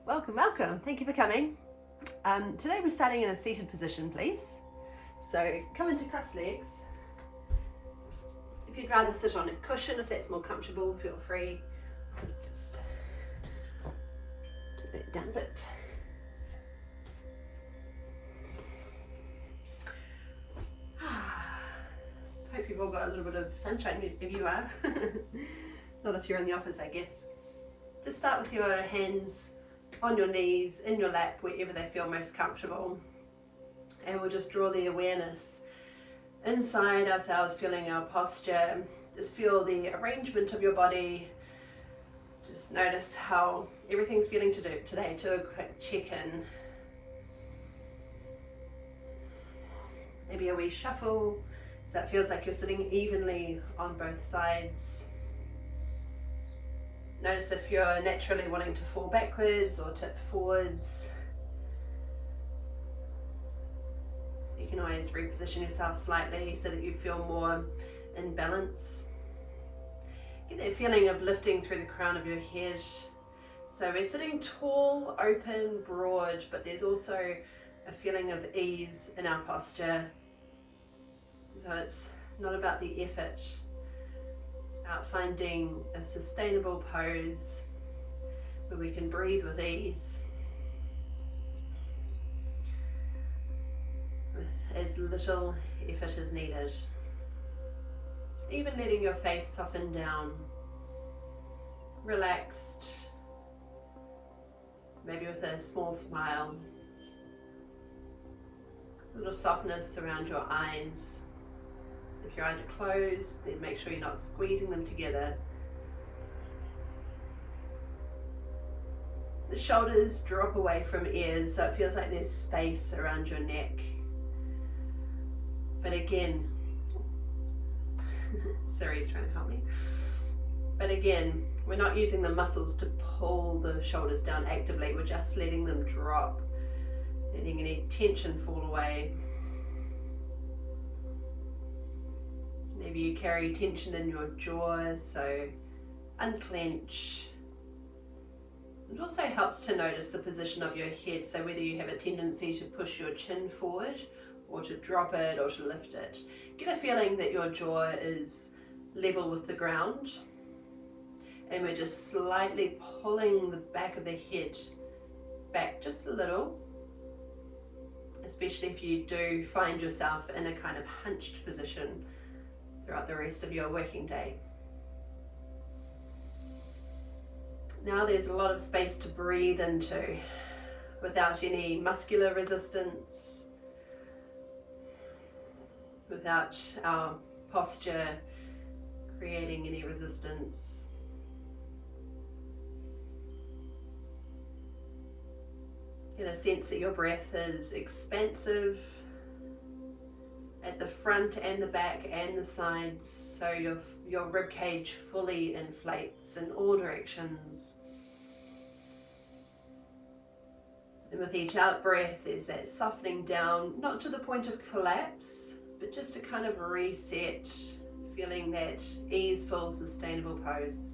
Welcome, welcome. Thank you for coming. Today we're starting in a seated position, please. So come into crossed legs. If you'd rather sit on a cushion, if that's more comfortable, feel free. Just do that down a bit. Hope you've all got a little bit of sunshine if you are. Not if you're in the office, I guess. Just start with your hands on your knees, in your lap, wherever they feel most comfortable. And we'll just draw the awareness inside ourselves, feeling our posture. Just feel the arrangement of your body. Just notice how everything's feeling today. Do a quick check-in. Maybe a wee shuffle, so that feels like you're sitting evenly on both sides. Notice if you're naturally wanting to fall backwards or tip forwards. So you can always reposition yourself slightly so that you feel more in balance. Get that feeling of lifting through the crown of your head. So we're sitting tall, open, broad, but there's also a feeling of ease in our posture. So it's not about the effort. About finding a sustainable pose where we can breathe with ease, with as little effort as needed. Even letting your face soften down, relaxed, maybe with a small smile, a little softness around your eyes. If your eyes are closed, then make sure you're not squeezing them together. The shoulders drop away from ears, so it feels like there's space around your neck. But again, Siri's trying to help me. But again, we're not using the muscles to pull the shoulders down actively, we're just letting them drop, letting any tension fall away. Maybe you carry tension in your jaw, so unclench. It also helps to notice the position of your head, so whether you have a tendency to push your chin forward or to drop it or to lift it. Get a feeling that your jaw is level with the ground, and we're just slightly pulling the back of the head back just a little, especially if you do find yourself in a kind of hunched position throughout the rest of your working day. Now there's a lot of space to breathe into without any muscular resistance, without our posture creating any resistance. Get a sense that your breath is expansive at the front and the back and the sides, so your rib cage fully inflates in all directions. And with each out breath, there's that softening down, not to the point of collapse, but just a kind of reset, feeling that easeful, sustainable pose.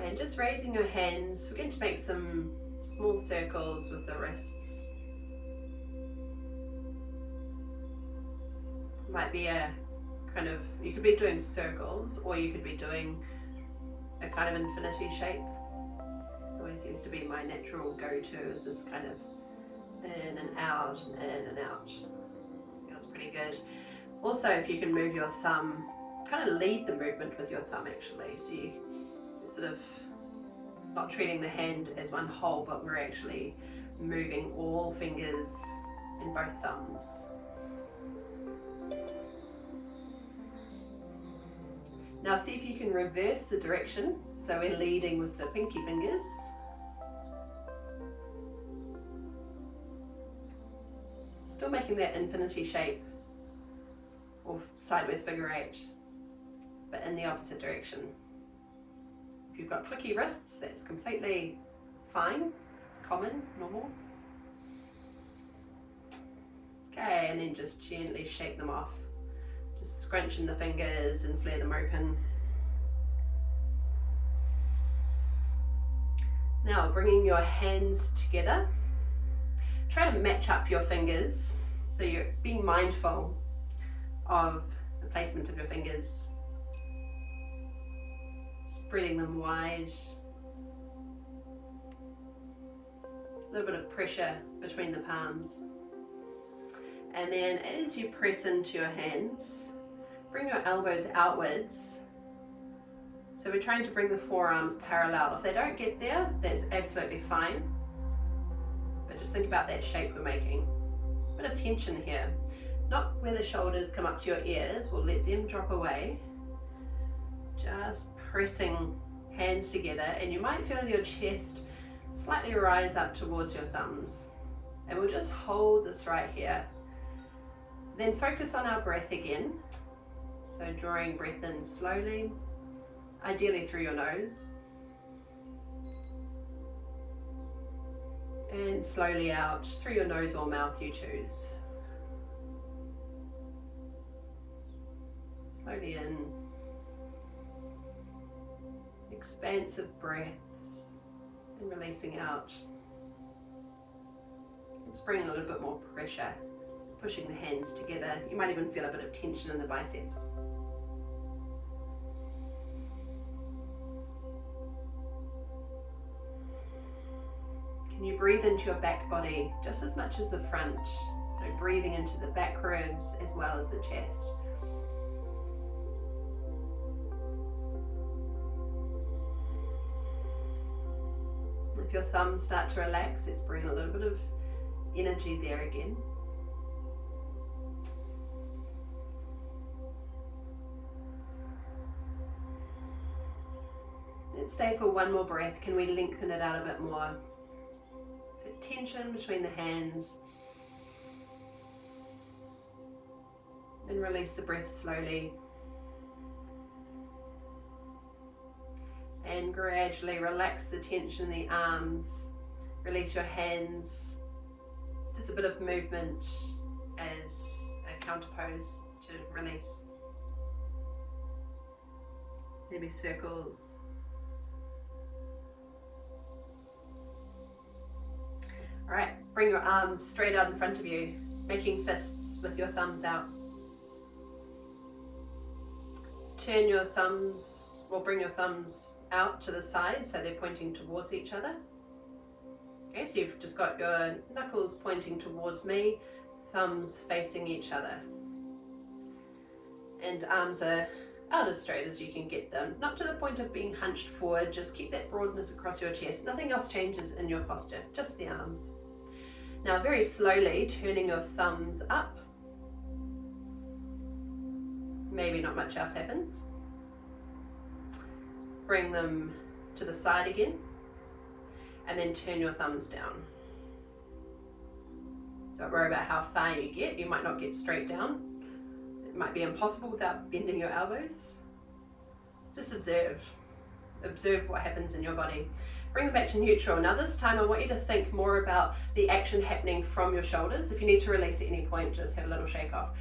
And just raising your hands, we're going to make some small circles with the wrists. Might be a kind of, you could be doing circles, or you could be doing a kind of infinity shape. Always seems to be my natural go-to, is this kind of in and out, in and out. Feels pretty good. Also, if you can move your thumb, kind of lead the movement with your thumb actually, so you sort of not treating the hand as one whole, but we're actually moving all fingers and both thumbs. Now see if you can reverse the direction, so we're leading with the pinky fingers. Still making that infinity shape or sideways figure eight, but in the opposite direction. If you've got clicky wrists, that's completely fine, common, normal. Okay, and then just gently shake them off. Just scrunching the fingers and flare them open. Now bringing your hands together. Try to match up your fingers, so you're being mindful of the placement of your fingers. Spreading them wide. A little bit of pressure between the palms. And then as you press into your hands, bring your elbows outwards. So we're trying to bring the forearms parallel. If they don't get there, that's absolutely fine. But just think about that shape we're making. A bit of tension here. Not where the shoulders come up to your ears, we'll let them drop away. Just pressing hands together, and you might feel your chest slightly rise up towards your thumbs. And we'll just hold this right here. Then focus on our breath again. So drawing breath in slowly, ideally through your nose. And slowly out through your nose or mouth, you choose. Slowly in. Expansive breaths and releasing out. Let's bring a little bit more pressure, pushing the hands together. You might even feel a bit of tension in the biceps. Can you breathe into your back body just as much as the front? So breathing into the back ribs as well as the chest. If your thumbs start to relax, let's bring a little bit of energy there again. Let's stay for one more breath. Can we lengthen it out a bit more? So tension between the hands. Then release the breath slowly. And gradually relax the tension in the arms. Release your hands. Just a bit of movement as a counterpose to release. Maybe circles. Alright, bring your arms straight out in front of you, making fists with your thumbs out. Turn your thumbs, or bring your thumbs out to the side so they're pointing towards each other. Okay, so you've just got your knuckles pointing towards me, thumbs facing each other. And arms are out as straight as you can get them. Not to the point of being hunched forward, just keep that broadness across your chest. Nothing else changes in your posture, just the arms. Now very slowly turning your thumbs up. Maybe not much else happens. Bring them to the side again. And then turn your thumbs down. Don't worry about how far you get. You might not get straight down. It might be impossible without bending your elbows. Just observe. Observe what happens in your body. Bring them back to neutral. Now this time I want you to think more about the action happening from your shoulders. If you need to release at any point, just have a little shake off.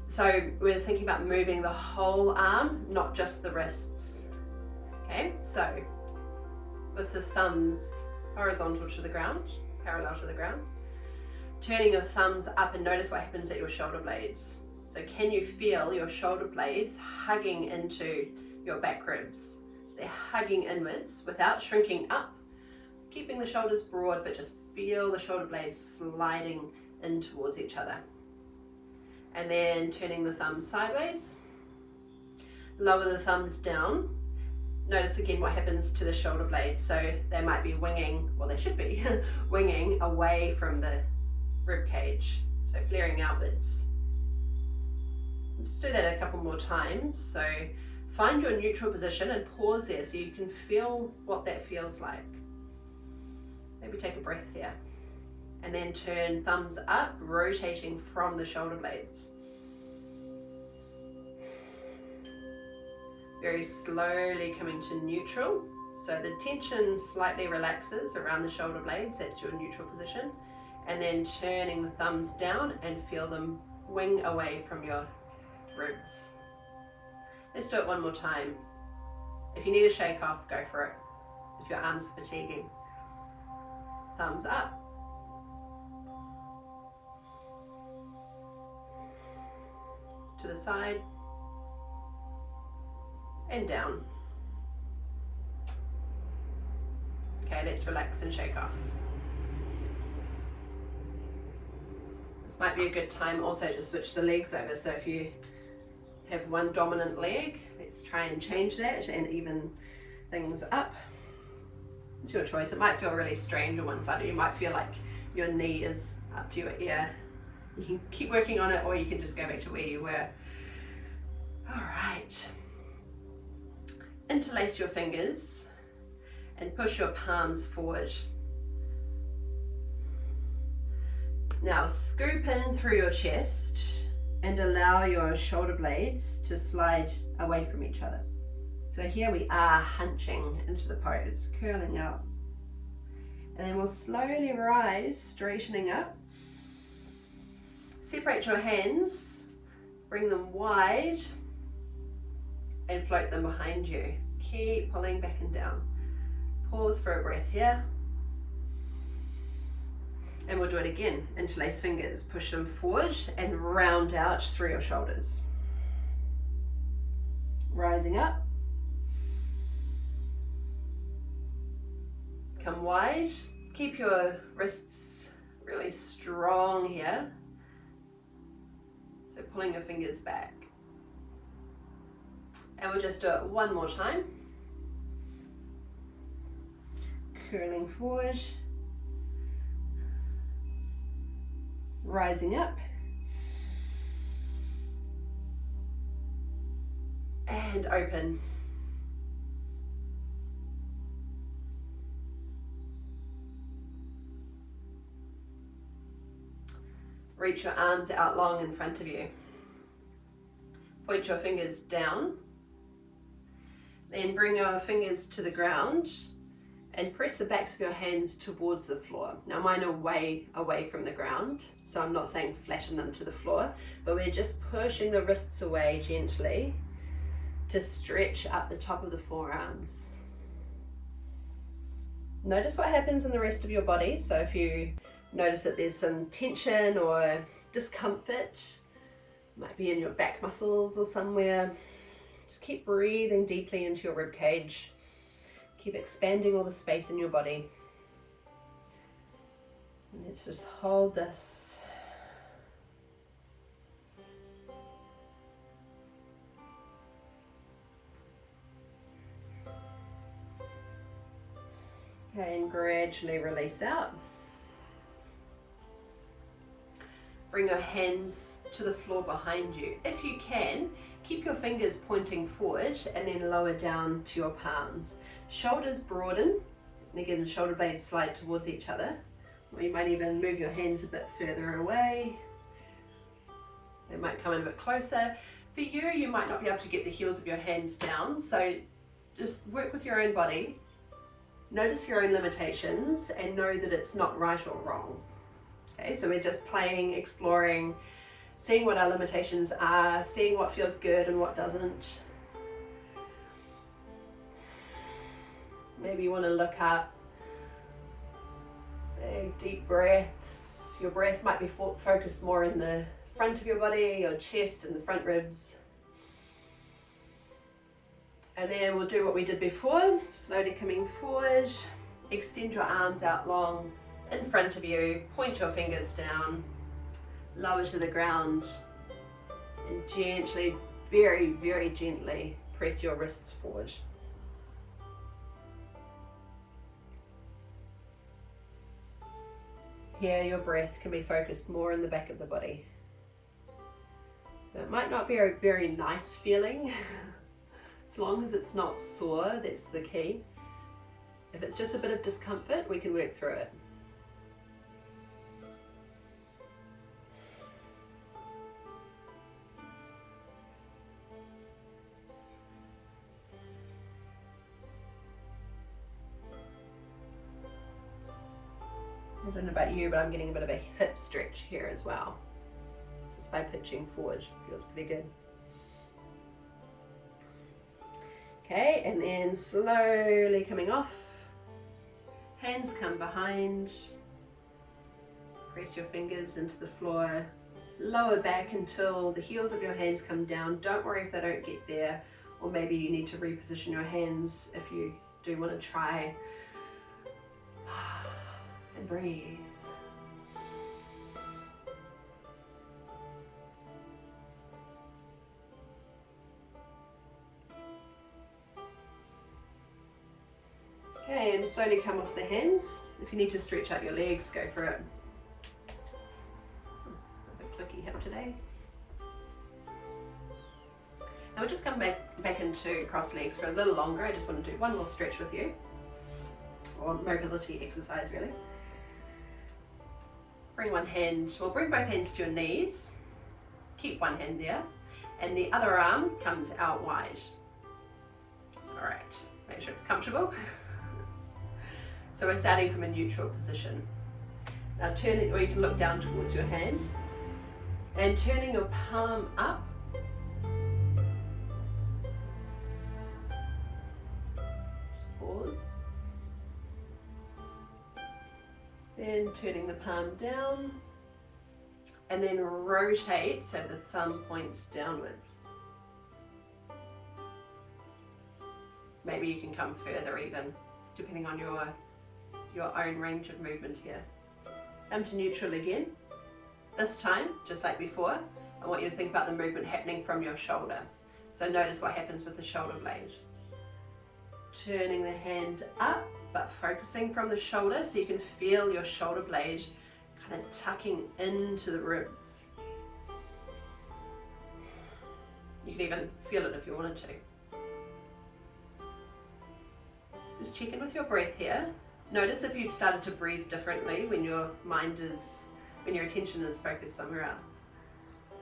So we're thinking about moving the whole arm, not just the wrists. Okay, so with the thumbs horizontal to the ground, parallel to the ground, turning your thumbs up and notice what happens at your shoulder blades. So can you feel your shoulder blades hugging into your back ribs? So they're hugging inwards without shrinking up, keeping the shoulders broad, but just feel the shoulder blades sliding in towards each other. And then turning the thumbs sideways, lower the thumbs down. Notice again what happens to the shoulder blades. So they might be winging, well they should be, winging away from the rib cage. So flaring outwards. Just do that a couple more times. So find your neutral position and pause there so you can feel what that feels like. Maybe take a breath there. And then turn thumbs up, rotating from the shoulder blades. Very slowly coming to neutral. So the tension slightly relaxes around the shoulder blades, that's your neutral position. and then turning the thumbs down and feel them wing away from your ribs. Let's do it one more time. If you need a shake off, go for it. If your arms are fatiguing. Thumbs up. To the side. And down. Okay, let's relax and shake off. This might be a good time also to switch the legs over. So if you have one dominant leg, let's try and change that and even things up. It's your choice. It might feel really strange on one side, or you might feel like your knee is up to your ear. You can keep working on it, or you can just go back to where you were. All right. Interlace your fingers and push your palms forward. Now scoop in through your chest and allow your shoulder blades to slide away from each other. So here we are hunching into the pose, curling out. And then we'll slowly rise, straightening up. Separate your hands, bring them wide, and float them behind you. Keep pulling back and down. Pause for a breath here. And we'll do it again. Interlace fingers, push them forward and round out through your shoulders. Rising up. Come wide. Keep your wrists really strong here. So pulling your fingers back. And we'll just do it one more time. Curling forward. Rising up. And open. Reach your arms out long in front of you. Point your fingers down. Then bring your fingers to the ground and press the backs of your hands towards the floor. Now mine are way away from the ground, so I'm not saying flatten them to the floor, but we're just pushing the wrists away gently to stretch up the top of the forearms. Notice what happens in the rest of your body. So if you notice that there's some tension or discomfort, might be in your back muscles or somewhere, just keep breathing deeply into your rib cage. Keep expanding all the space in your body. And let's just hold this. Okay, and gradually release out. Bring your hands to the floor behind you. If you can, keep your fingers pointing forward and then lower down to your palms. Shoulders broaden, and again the shoulder blades slide towards each other. Or you might even move your hands a bit further away. They might come in a bit closer. For you, you might not be able to get the heels of your hands down, so just work with your own body. Notice your own limitations and know that it's not right or wrong. Okay, so we're just playing, exploring, seeing what our limitations are, seeing what feels good and what doesn't. Maybe you want to look up, big deep breaths. Your breath might be focused more in the front of your body, your chest and the front ribs. And then we'll do what we did before, slowly coming forward, extend your arms out long in front of you, point your fingers down, lower to the ground, and gently, very, very gently press your wrists forward. Here your breath can be focused more in the back of the body. So it might not be a very nice feeling, as long as it's not sore, that's the key. If it's just a bit of discomfort, we can work through it. don't know about you, but I'm getting a bit of a hip stretch here as well. Just by pitching forward, feels pretty good. Okay, and then slowly coming off. Hands come behind. Press your fingers into the floor. Lower back until the heels of your hands come down. Don't worry if they don't get there, or maybe you need to reposition your hands if you do want to try. And breathe. Okay, and slowly come off the hands. If you need to stretch out your legs, go for it. A bit clicky hip today. Now we'll just come back into cross legs for a little longer. I just want to do one more stretch with you, or mobility exercise really. Bring both hands to your knees. Keep one hand there, and the other arm comes out wide. All right, make sure it's comfortable. So we're starting from a neutral position. Now turn it, or you can look down towards your hand, and turning your palm up. Just pause. Then turning the palm down, and then rotate so the thumb points downwards. Maybe you can come further even, depending on your own range of movement here. Come to neutral again. This time, just like before, I want you to think about the movement happening from your shoulder. So notice what happens with the shoulder blade. Turning the hand up, but focusing from the shoulder so you can feel your shoulder blade kind of tucking into the ribs. You can even feel it if you wanted to. Just check in with your breath here. Notice if you've started to breathe differently when your attention is focused somewhere else.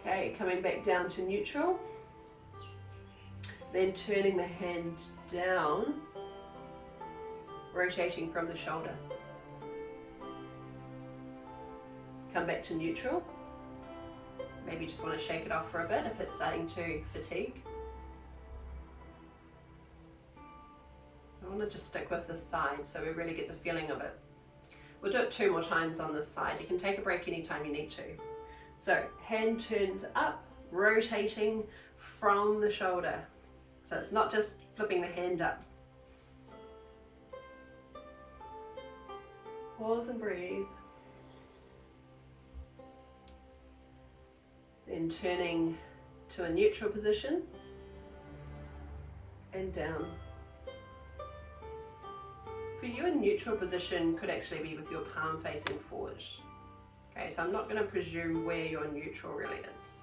Okay, coming back down to neutral. Then turning the hand down, rotating from the shoulder. Come back to neutral. Maybe you just want to shake it off for a bit if it's starting to fatigue. I want to just stick with this side so we really get the feeling of it. We'll do it 2 more times on this side. You can take a break anytime you need to. So hand turns up, rotating from the shoulder. So it's not just flipping the hand up. Pause and breathe. Then turning to a neutral position and down. For you, a neutral position could actually be with your palm facing forward. Okay, so I'm not going to presume where your neutral really is.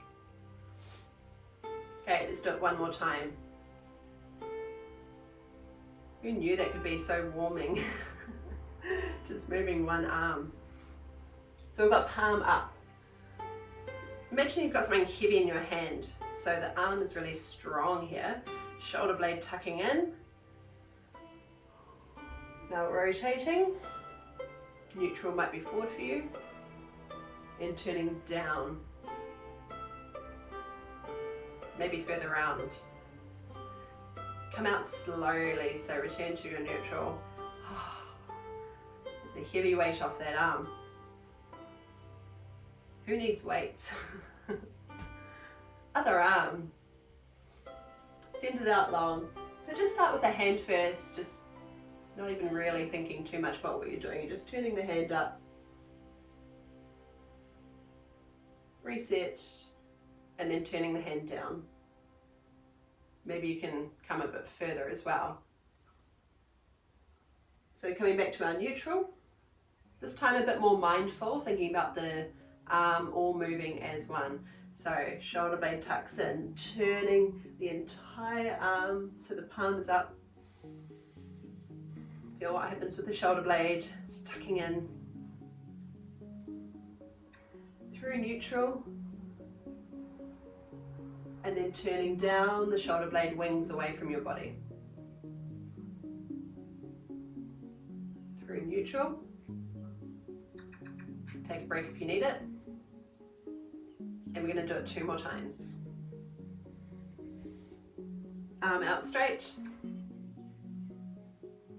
Okay, let's do it one more time. Who knew that could be so warming? Just moving one arm. So we've got palm up. Imagine you've got something heavy in your hand. So the arm is really strong here. Shoulder blade tucking in. Now rotating. Neutral might be forward for you. And turning down. Maybe further round. Come out slowly, so return to your neutral. There's a heavy weight off that arm. Who needs weights? Other arm. Send it out long. So just start with the hand first, just not even really thinking too much about what you're doing. You're just turning the hand up. Reset, and then turning the hand down. Maybe you can come a bit further as well. So coming back to our neutral, this time a bit more mindful, thinking about the arm all moving as one. So shoulder blade tucks in, turning the entire arm so the palm is up. Feel what happens with the shoulder blade, it's tucking in. Through neutral, and then turning down, the shoulder blade wings away from your body. Through neutral, Take a break if you need it. And we're going to do it 2 more times. Arm out straight.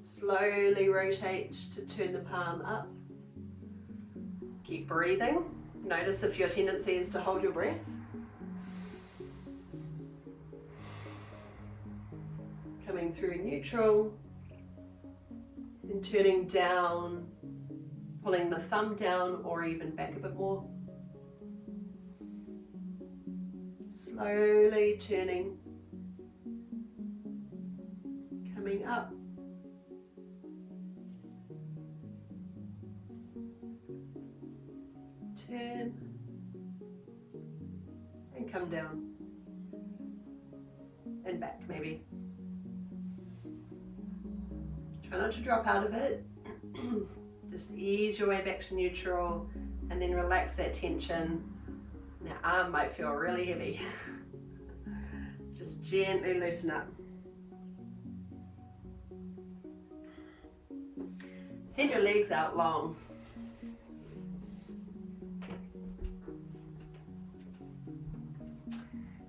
Slowly rotate to turn the palm up. Keep breathing. Notice if your tendency is to hold your breath. Coming through neutral and turning down, pulling the thumb down or even back a bit more. Slowly turning, coming up. Turn and come down and back maybe. Try not to drop out of it. Just ease your way back to neutral and then relax that tension. Now arm might feel really heavy. Just gently loosen up. Send your legs out long.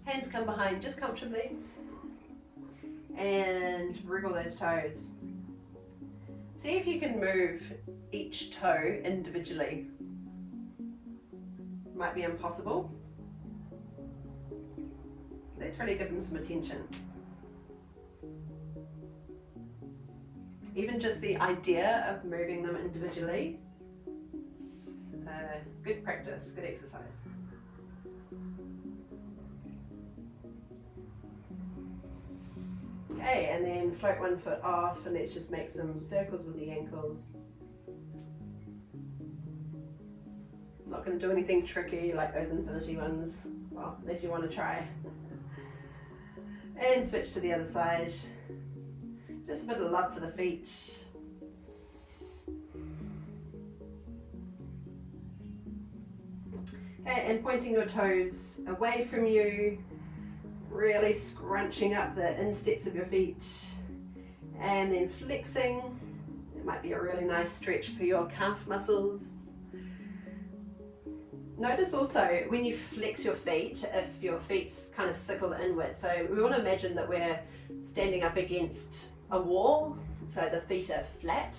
Hands come behind just comfortably and wriggle those toes. See if you can move each toe individually. Might be impossible. Let's really give them some attention. Even just the idea of moving them individually is good practice, good exercise. Okay, and then float one foot off and let's just make some circles with the ankles. Not going to do anything tricky like those infinity ones, well, unless you want to try. And switch to the other side. Just a bit of love for the feet. Okay, and pointing your toes away from you, really scrunching up the insteps of your feet, and then flexing. It might be a really nice stretch for your calf muscles. Notice also when you flex your feet, if your feet kind of sickle inward. So we want to imagine that we're standing up against a wall, so the feet are flat.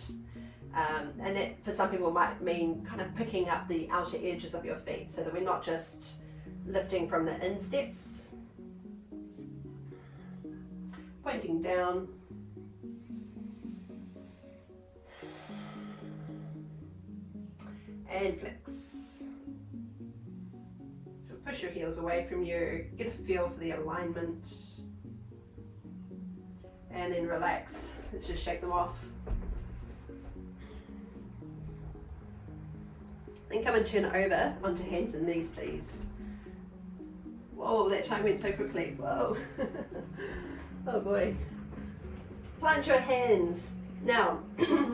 And that for some people might mean kind of picking up the outer edges of your feet so that we're not just lifting from the insteps. Pointing down. And flex. So push your heels away from you, get a feel for the alignment. And then relax. Let's just shake them off. Then come and turn over onto hands and knees, please. Whoa, that time went so quickly. Whoa. Oh boy. Plant your hands. Now,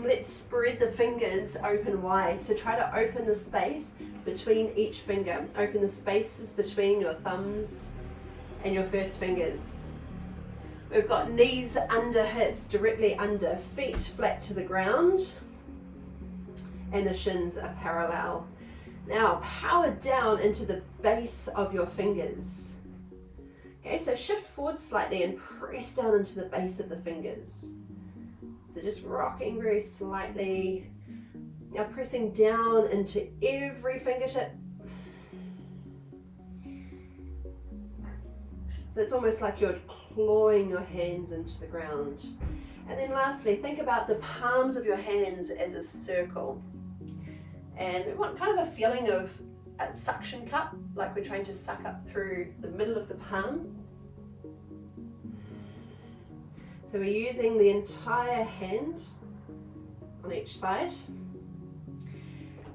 let's spread the fingers open wide. So try to open the space between each finger. Open the spaces between your thumbs and your first fingers. We've got knees under hips, directly under, feet flat to the ground, and the shins are parallel. Now, power down into the base of your fingers. Okay, so shift forward slightly and press down into the base of the fingers. So just rocking very slightly. Now pressing down into every fingertip. So it's almost like you're clawing your hands into the ground. And then lastly, think about the palms of your hands as a circle. And we want kind of a feeling of a suction cup, like we're trying to suck up through the middle of the palm. So we're using the entire hand on each side.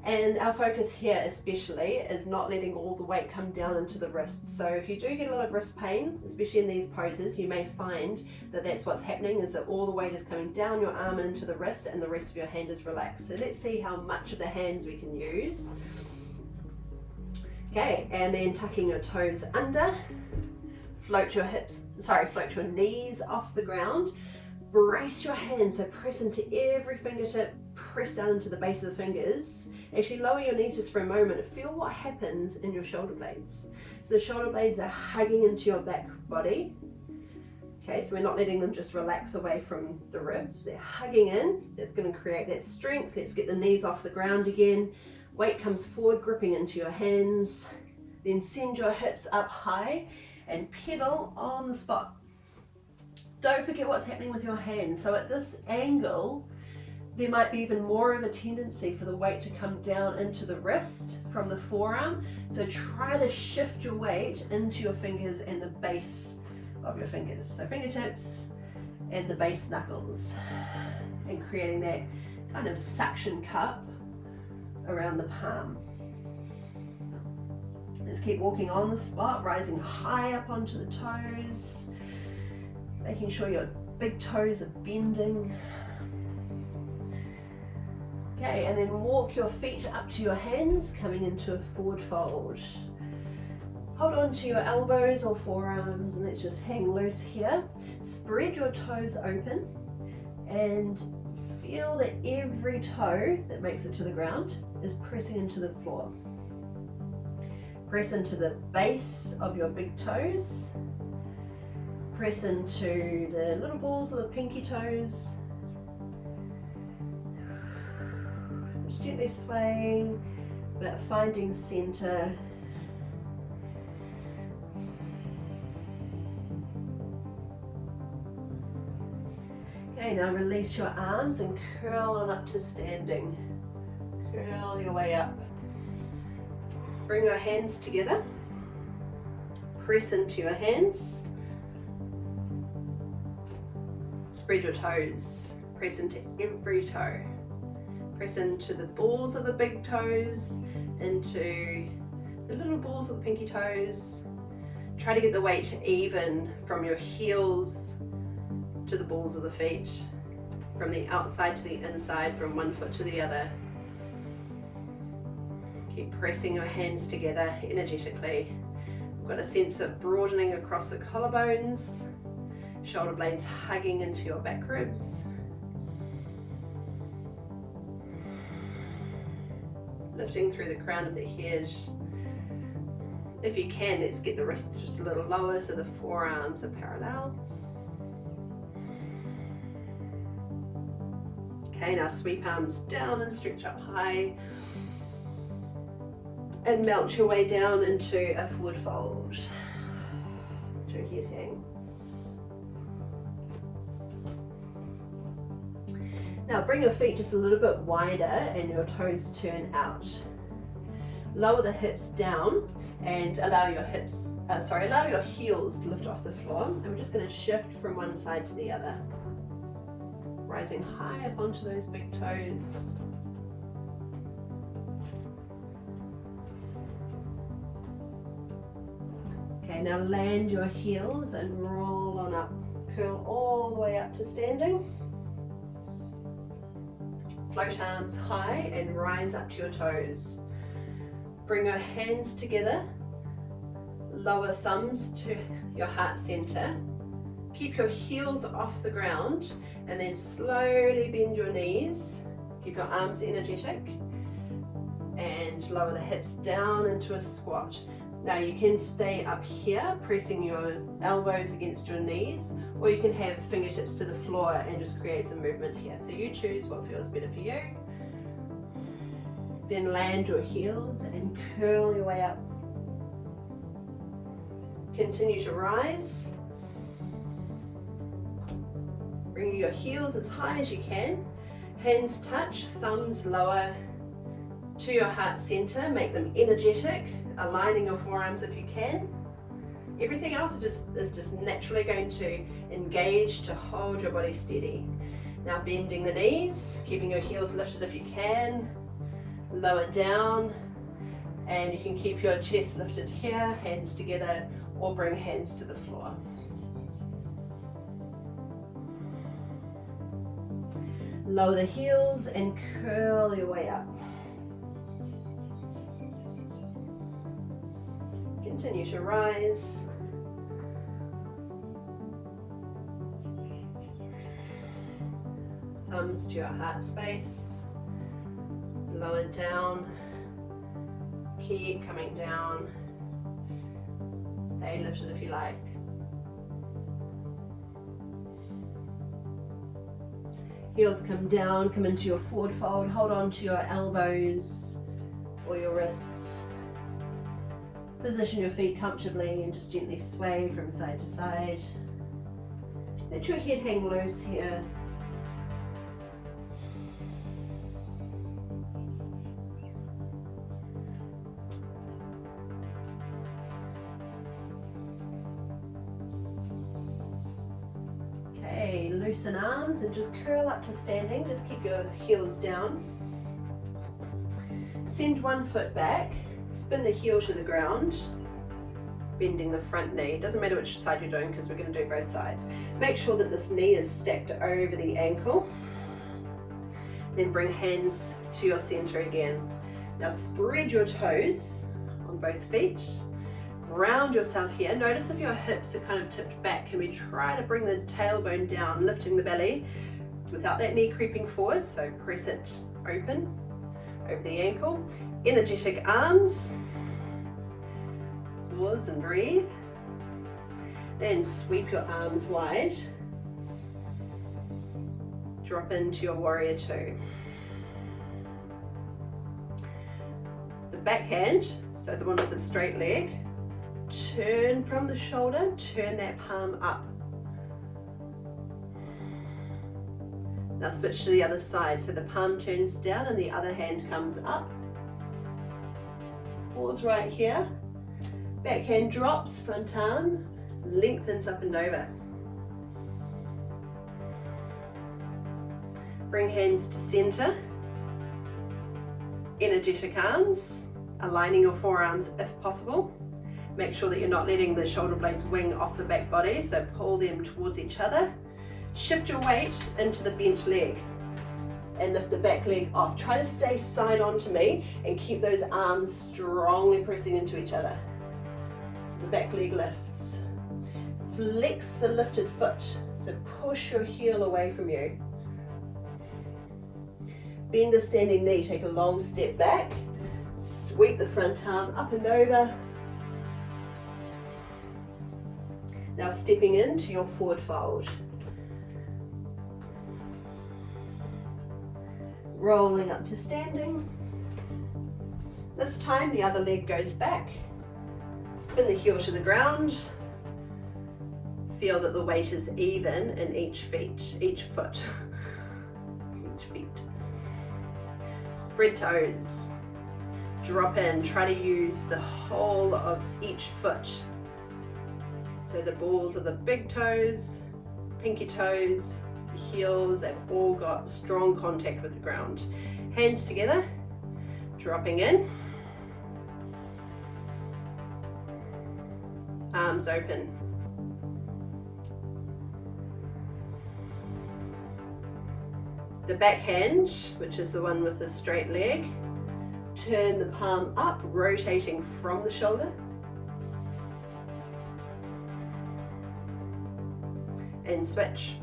And our focus here especially is not letting all the weight come down into the wrists. So if you do get a lot of wrist pain, especially in these poses, you may find that that's what's happening, is that all the weight is coming down your arm and into the wrist and the rest of your hand is relaxed. So let's see how much of the hands we can use. Okay, and then tucking your toes under, float your float your knees off the ground, brace your hands, so press into every fingertip, press down into the base of the fingers. Actually lower your knees just for a moment and feel what happens in your shoulder blades. So the shoulder blades are hugging into your back body. Okay, so we're not letting them just relax away from the ribs. They're hugging in. That's going to create that strength. Let's get the knees off the ground again. Weight comes forward, gripping into your hands. Then send your hips up high and pedal on the spot. Don't forget what's happening with your hands. So at this angle, there might be even more of a tendency for the weight to come down into the wrist from the forearm. So try to shift your weight into your fingers and the base of your fingers. So fingertips and the base knuckles, and creating that kind of suction cup around the palm. Let's keep walking on the spot, rising high up onto the toes, making sure your big toes are bending. Okay, and then walk your feet up to your hands, coming into a forward fold. Hold on to your elbows or forearms, and let's just hang loose here. Spread your toes open and feel that every toe that makes it to the ground is pressing into the floor. Press into the base of your big toes. Press into the little balls of the pinky toes. Just gently swaying, but finding center. Okay, now release your arms and curl on up to standing. Curl your way up. Bring your hands together. Press into your hands. Spread your toes. Press into every toe. Press into the balls of the big toes, into the little balls of the pinky toes. Try to get the weight even from your heels to the balls of the feet, from the outside to the inside, from one foot to the other. Keep pressing your hands together energetically. We've got a sense of broadening across the collarbones, shoulder blades hugging into your back ribs. Lifting through the crown of the head. If you can, let's get the wrists just a little lower so the forearms are parallel. Okay, now sweep arms down and stretch up high. And melt your way down into a forward fold. To a head hang. Now bring your feet just a little bit wider and your toes turn out. Lower the hips down and allow your heels to lift off the floor. And we're just going to shift from one side to the other. Rising high up onto those big toes. Okay, now land your heels and roll on up. Curl all the way up to standing. Float arms high and rise up to your toes. Bring your hands together. Lower thumbs to your heart center. Keep your heels off the ground and then slowly bend your knees. Keep your arms energetic and lower the hips down into a squat. Now you can stay up here pressing your elbows against your knees, or you can have fingertips to the floor and just create some movement here. So you choose what feels better for you. Then land your heels and curl your way up. Continue to rise. Bring your heels as high as you can. Hands touch, thumbs lower to your heart center. Make them energetic, aligning your forearms if you can. Everything else is just naturally going to engage to hold your body steady. Now bending the knees, keeping your heels lifted if you can. Lower down, and you can keep your chest lifted here, hands together, or bring hands to the floor. Lower the heels and curl your way up. Continue to rise. Thumbs to your heart space. Lower down. Keep coming down. Stay lifted if you like. Heels come down, come into your forward fold. Hold on to your elbows or your wrists. Position your feet comfortably and just gently sway from side to side. Let your head hang loose here. Okay, loosen arms and just curl up to standing. Just keep your heels down. Send one foot back. Spin the heel to the ground, bending the front knee. Doesn't matter which side you're doing because we're going to do both sides. Make sure that this knee is stacked over the ankle. Then bring hands to your center again. Now spread your toes on both feet. Ground yourself here. Notice if your hips are kind of tipped back. Can we try to bring the tailbone down, lifting the belly without that knee creeping forward? So press it open over the ankle. Energetic arms. Pause and breathe. Then sweep your arms wide. Drop into your warrior two. The backhand, so the one with the straight leg, turn from the shoulder, turn that palm up. Now switch to the other side, so the palm turns down and the other hand comes up. Pause right here. Backhand drops, front arm lengthens up and over. Bring hands to center. Energetic arms, aligning your forearms if possible. Make sure that you're not letting the shoulder blades wing off the back body, so pull them towards each other. Shift your weight into the bent leg and lift the back leg off. Try to stay side on to me and keep those arms strongly pressing into each other. So the back leg lifts. Flex the lifted foot, so push your heel away from you. Bend the standing knee, take a long step back. Sweep the front arm up and over. Now stepping into your forward fold. Rolling up to standing. This time the other leg goes back. Spin the heel to the ground. Feel that the weight is even in each foot. Each feet. Spread toes. Drop in. Try to use the whole of each foot. So the balls of the big toes, pinky toes, the heels, they've all got strong contact with the ground. Hands together, dropping in. Arms open. The back hand, which is the one with the straight leg, turn the palm up, rotating from the shoulder. And switch.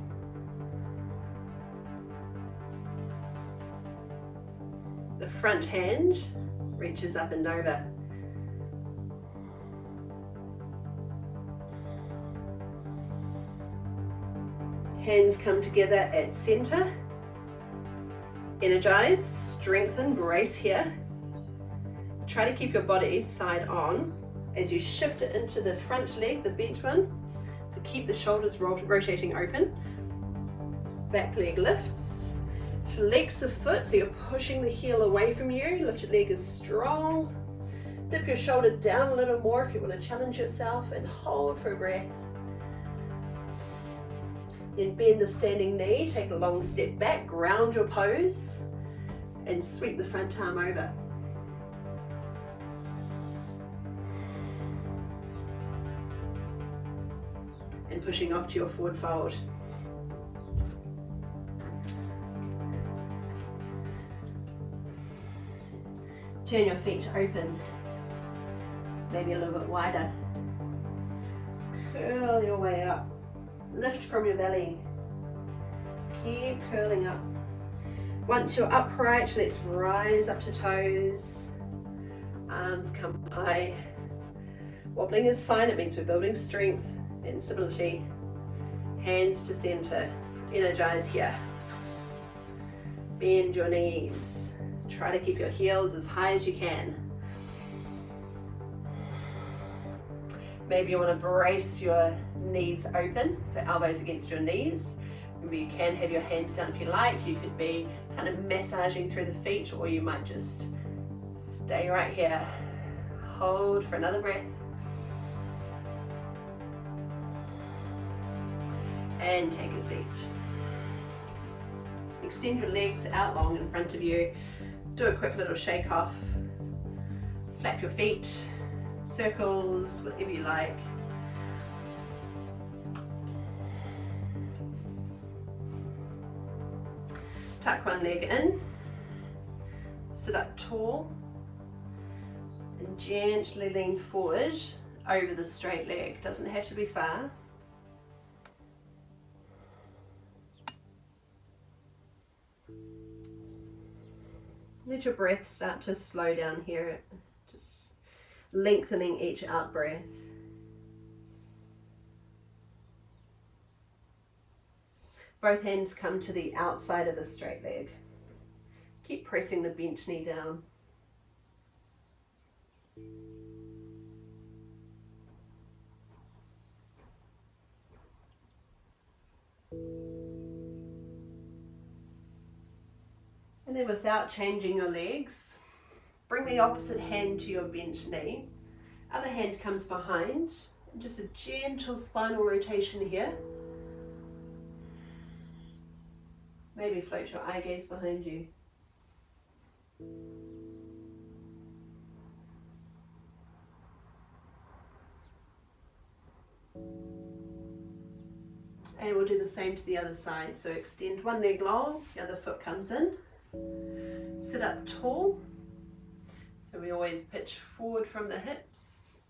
The front hand reaches up and over. Hands come together at center. Energize, strengthen, brace here. Try to keep your body side on as you shift it into the front leg, the bent one. So keep the shoulders rotating open. Back leg lifts. Flex the foot, so you're pushing the heel away from you. Lifted leg is strong. Dip your shoulder down a little more if you want to challenge yourself, and hold for a breath. Then bend the standing knee, take a long step back, ground your pose, and sweep the front arm over. And pushing off to your forward fold. Turn your feet open, maybe a little bit wider. Curl your way up. Lift from your belly. Keep curling up. Once you're upright, let's rise up to toes. Arms come high. Wobbling is fine, it means we're building strength and stability. Hands to center. Energize here. Bend your knees. Try to keep your heels as high as you can. Maybe you want to brace your knees open, so elbows against your knees. Maybe you can have your hands down if you like. You could be kind of massaging through the feet, or you might just stay right here. Hold for another breath. And take a seat. Extend your legs out long in front of you. Do a quick little shake off. Flap your feet. Circles, whatever you like. Tuck one leg in. Sit up tall. And gently lean forward over the straight leg. Doesn't have to be far. Let your breath start to slow down here. Just lengthening each out breath. Both hands come to the outside of the straight leg. Keep pressing the bent knee down. And then without changing your legs, bring the opposite hand to your bent knee. Other hand comes behind. Just a gentle spinal rotation here. Maybe float your eye gaze behind you. And we'll do the same to the other side. So extend one leg long, the other foot comes in. Sit up tall. So we always pitch forward from the hips.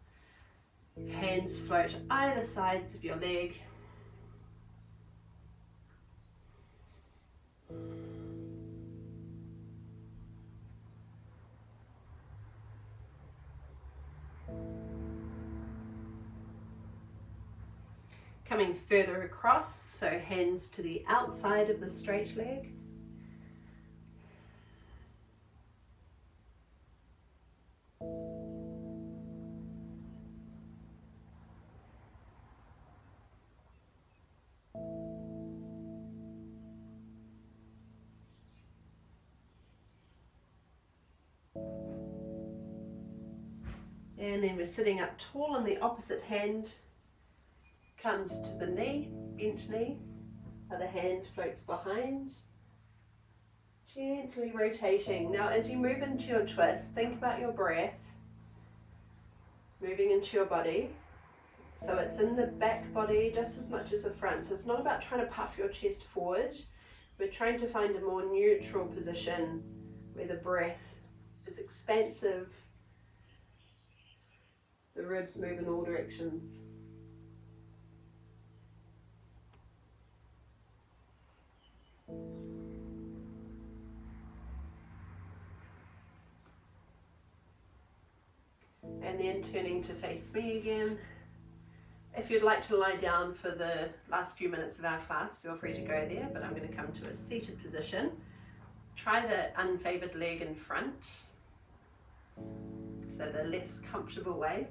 Hands float either sides of your leg. Coming further across, so hands to the outside of the straight leg. And then we're sitting up tall, and the opposite hand comes to the knee, bent knee. Other hand floats behind. Gently rotating. Now as you move into your twist, think about your breath moving into your body. So it's in the back body just as much as the front. So it's not about trying to puff your chest forward. We're trying to find a more neutral position where the breath is expansive. The ribs move in all directions. And then turning to face me again. If you'd like to lie down for the last few minutes of our class, feel free to go there, but I'm going to come to a seated position. Try the unfavored leg in front, so the less comfortable way.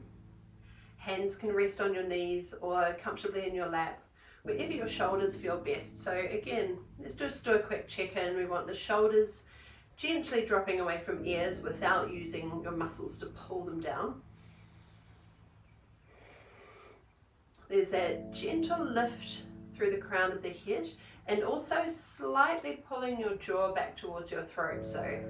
Hands can rest on your knees or comfortably in your lap, wherever your shoulders feel best. So again, let's just do a quick check-in. We want the shoulders gently dropping away from ears without using your muscles to pull them down. There's that gentle lift through the crown of the head, and also slightly pulling your jaw back towards your throat. So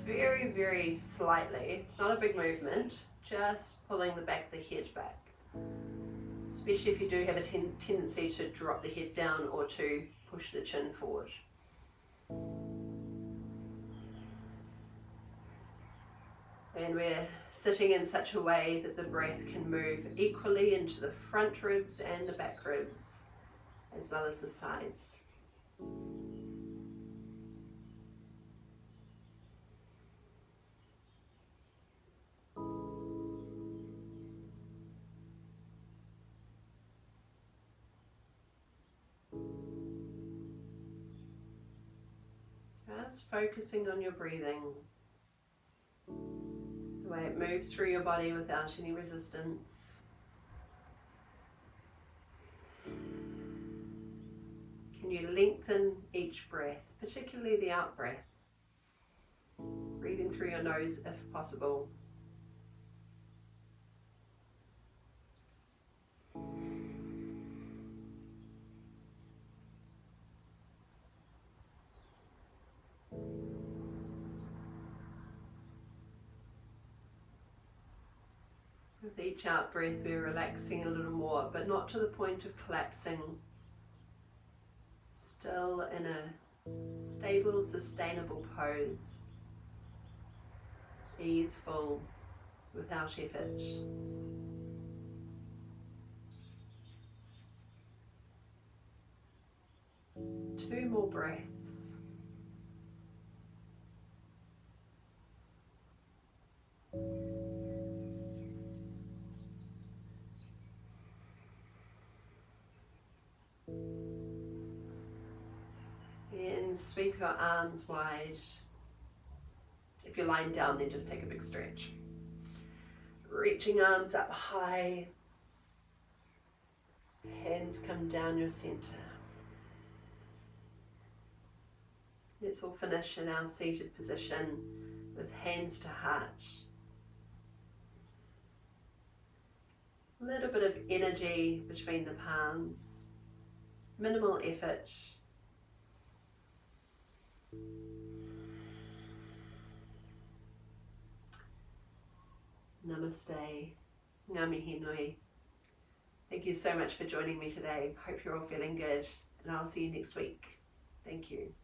very, very slightly. It's not a big movement, just pulling the back of the head back. Especially if you do have a tendency to drop the head down or to push the chin forward. And we're sitting in such a way that the breath can move equally into the front ribs and the back ribs, as well as the sides. Just focusing on your breathing, the way it moves through your body without any resistance. Can you lengthen each breath, particularly the out breath? Breathing through your nose if possible. With each out breath we're relaxing a little more, but not to the point of collapsing. Still in a stable, sustainable pose. Easeful, without effort. 2 more breaths. And sweep your arms wide. If you're lying down, then just take a big stretch. Reaching arms up high. Hands come down your center. Let's all finish in our seated position with hands to heart. A little bit of energy between the palms. Minimal effort. Namaste. Ngā mihi nui. Thank you so much for joining me today. Hope you're all feeling good, and I'll see you next week. Thank you.